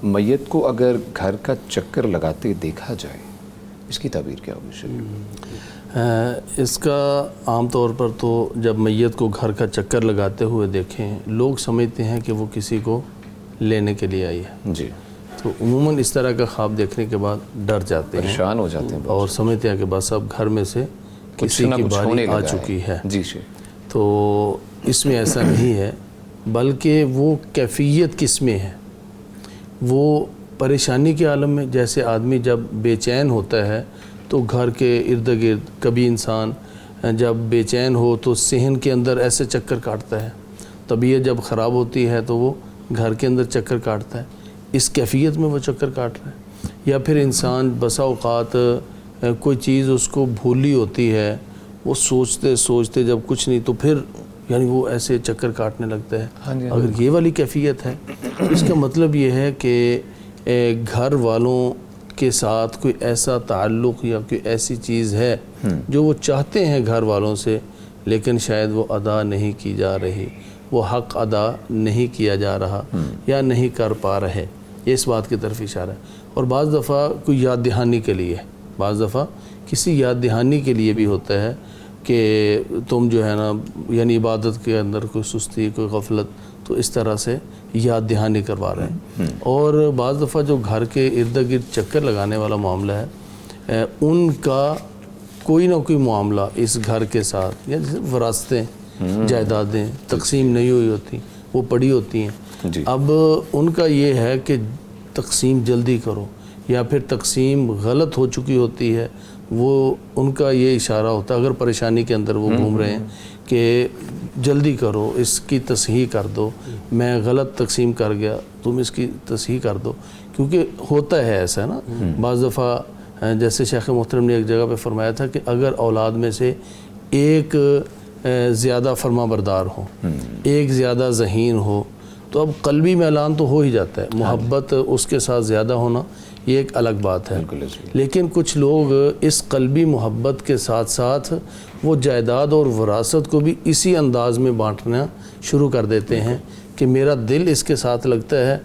میت کو اگر گھر کا چکر لگاتے دیکھا جائے اس کی تعبیر کیا ہوگی شریف؟ اس کا عام طور پر تو جب میت کو گھر کا چکر لگاتے ہوئے دیکھیں لوگ سمجھتے ہیں کہ وہ کسی کو لینے کے لیے آئی ہے جی، تو عموماً اس طرح کا خواب دیکھنے کے بعد ڈر جاتے ہیں، پریشان ہو جاتے ہیں اور سمجھتے ہیں کہ بس اب گھر میں سے کسی کی باری آ چکی ہے۔ جی تو اس میں ایسا نہیں ہے، بلکہ وہ کیفیت کس میں ہے، وہ پریشانی کے عالم میں۔ جیسے آدمی جب بے چین ہوتا ہے تو گھر کے ارد گرد، کبھی انسان جب بے چین ہو تو صحن کے اندر ایسے چکر کاٹتا ہے، طبیعت جب خراب ہوتی ہے تو وہ گھر کے اندر چکر کاٹتا ہے، اس کیفیت میں وہ چکر کاٹ رہا ہے۔ یا پھر انسان بسا اوقات کوئی چیز اس کو بھولی ہوتی ہے، وہ سوچتے سوچتے جب کچھ نہیں تو پھر یعنی وہ ایسے چکر کاٹنے لگتا ہے۔ اگر یہ والی کیفیت ہے اس کا مطلب یہ ہے کہ گھر والوں کے ساتھ کوئی ایسا تعلق یا کوئی ایسی چیز ہے جو وہ چاہتے ہیں گھر والوں سے، لیکن شاید وہ ادا نہیں کی جا رہی، وہ حق ادا نہیں کیا جا رہا یا نہیں کر پا رہے، یہ اس بات کی طرف اشارہ ہے۔ اور بعض دفعہ کوئی یاد دہانی کے لیے، بعض دفعہ کسی یاد دہانی کے لیے بھی ہوتا ہے کہ تم جو ہے نا یعنی عبادت کے اندر کوئی سستی، کوئی غفلت، تو اس طرح سے یاد دہانی کروا رہے ہیں۔ اور بعض دفعہ جو گھر کے ارد گرد چکر لگانے والا معاملہ ہے، ان کا کوئی نہ کوئی معاملہ اس گھر کے ساتھ، یا جیسے وراثتیں، جائیدادیں تقسیم نہیں ہوئی ہوتی، وہ پڑی ہوتی ہیں، اب ان کا یہ ہے کہ تقسیم جلدی کرو، یا پھر تقسیم غلط ہو چکی ہوتی ہے، وہ ان کا یہ اشارہ ہوتا ہے اگر پریشانی کے اندر وہ گھوم رہے ہیں کہ جلدی کرو، اس کی تصحیح کر دو، میں غلط تقسیم کر گیا، تم اس کی تصحیح کر دو۔ کیونکہ ہوتا ہے ایسا نا، بعض دفعہ جیسے شیخ محترم نے ایک جگہ پہ فرمایا تھا کہ اگر اولاد میں سے ایک زیادہ فرما بردار ہو، ایک زیادہ ذہین ہو، تو اب قلبی میلان تو ہو ہی جاتا ہے، محبت اس کے ساتھ زیادہ ہونا یہ ایک الگ بات ہے۔ لیکن کچھ لوگ اس قلبی محبت کے ساتھ ساتھ وہ جائیداد اور وراثت کو بھی اسی انداز میں بانٹنا شروع کر دیتے ہیں کہ میرا دل اس کے ساتھ لگتا ہے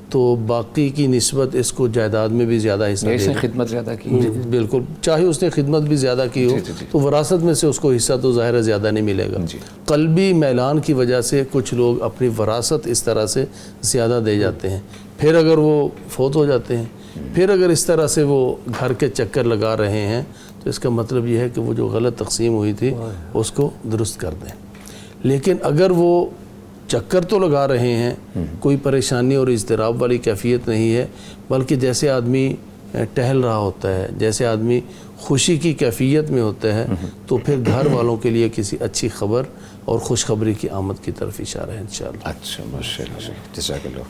تو باقی کی نسبت اس کو جائیداد میں بھی زیادہ حصہ دے، خدمت زیادہ کی، بالکل، چاہے اس نے خدمت بھی زیادہ کی ہو تو وراثت میں سے اس کو حصہ تو ظاہر ہے زیادہ نہیں ملے گا۔ قلبی میلان کی وجہ سے کچھ لوگ اپنی وراثت اس طرح سے زیادہ دے جاتے ہیں، پھر اگر وہ فوت ہو جاتے ہیں، پھر اگر اس طرح سے وہ گھر کے چکر لگا رہے ہیں تو اس کا مطلب یہ ہے کہ وہ جو غلط تقسیم ہوئی تھی اس کو درست کر دیں۔ لیکن اگر وہ چکر تو لگا رہے ہیں، کوئی پریشانی اور اضطراب والی کیفیت نہیں ہے، بلکہ جیسے آدمی ٹہل رہا ہوتا ہے، جیسے آدمی خوشی کی کیفیت میں ہوتا ہے، تو پھر گھر والوں کے لیے کسی اچھی خبر اور خوشخبری کی آمد کی طرف اشارہ ہے انشاءاللہ۔ اچھا، ماشاءاللہ، جزاک اللہ۔